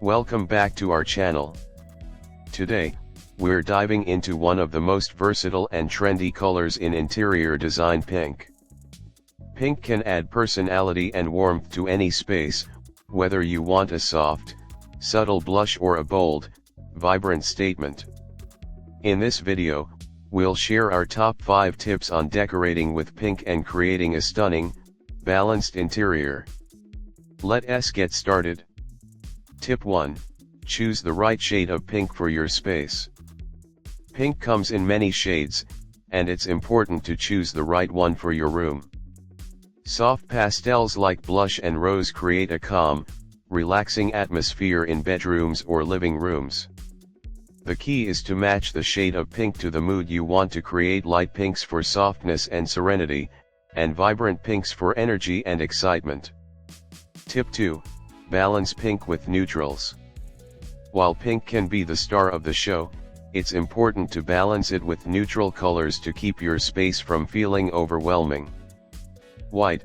Welcome back to our channel. Today, we're diving into one of the most versatile and trendy colors in interior design: pink. Pink can add personality and warmth to any space, whether you want a soft, subtle blush or a bold, vibrant statement. In this video, we'll share our top 5 tips on decorating with pink and creating a stunning, balanced interior. Let's get started. Tip 1. Choose the right shade of pink for your space. Pink comes in many shades, and it's important to choose the right one for your room. Soft pastels like blush and rose create a calm, relaxing atmosphere in bedrooms or living rooms. The key is to match the shade of pink to the mood you want to create: light pinks for softness and serenity, and vibrant pinks for energy and excitement. Tip 2. Balance pink with neutrals. While pink can be the star of the show, it's important to balance it with neutral colors to keep your space from feeling overwhelming. White,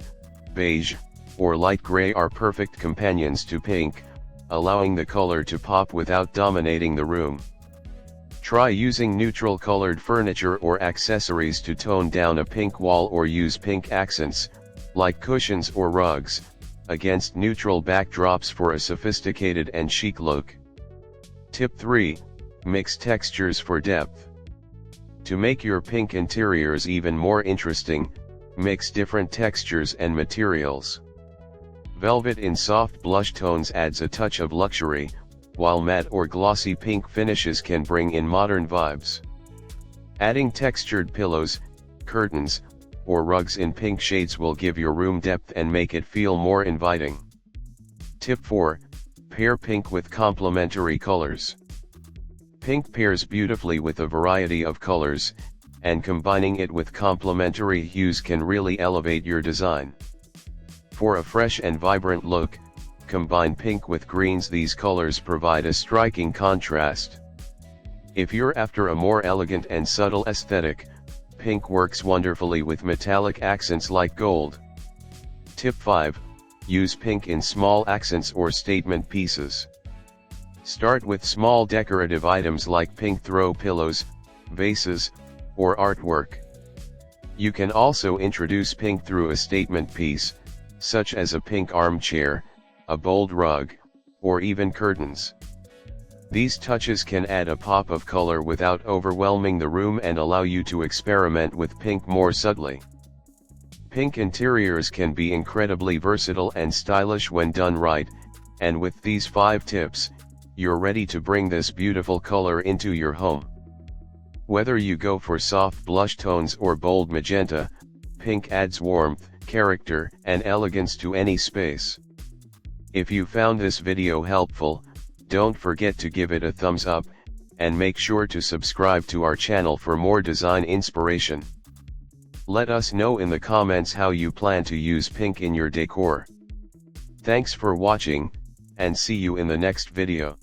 beige, or light gray are perfect companions to pink, allowing the color to pop without dominating the room. Try using neutral colored furniture or accessories to tone down a pink wall, or use pink accents, like cushions or rugs, against neutral backdrops for a sophisticated and chic look. Tip 3. Mix textures for depth. To make your pink interiors even more interesting, mix different textures and materials. Velvet in soft blush tones adds a touch of luxury, while matte or glossy pink finishes can bring in modern vibes. Adding textured pillows, curtains, or rugs in pink shades will give your room depth and make it feel more inviting. Tip 4. Pair pink with complementary colors. Pink pairs beautifully with a variety of colors, and combining it with complementary hues can really elevate your design. For a fresh and vibrant look, combine pink with greens. These colors provide a striking contrast. If you're after a more elegant and subtle aesthetic, pink works wonderfully with metallic accents like gold. Tip 5. Use pink in small accents or statement pieces. Start with small decorative items like pink throw pillows, vases, or artwork. You can also introduce pink through a statement piece, such as a pink armchair, a bold rug, or even curtains. These touches can add a pop of color without overwhelming the room and allow you to experiment with pink more subtly. Pink interiors can be incredibly versatile and stylish when done right, and with these 5 tips, you're ready to bring this beautiful color into your home. Whether you go for soft blush tones or bold magenta, pink adds warmth, character, and elegance to any space. If you found this video helpful, don't forget to give it a thumbs up, and make sure to subscribe to our channel for more design inspiration. Let us know in the comments how you plan to use pink in your decor. Thanks for watching, and see you in the next video.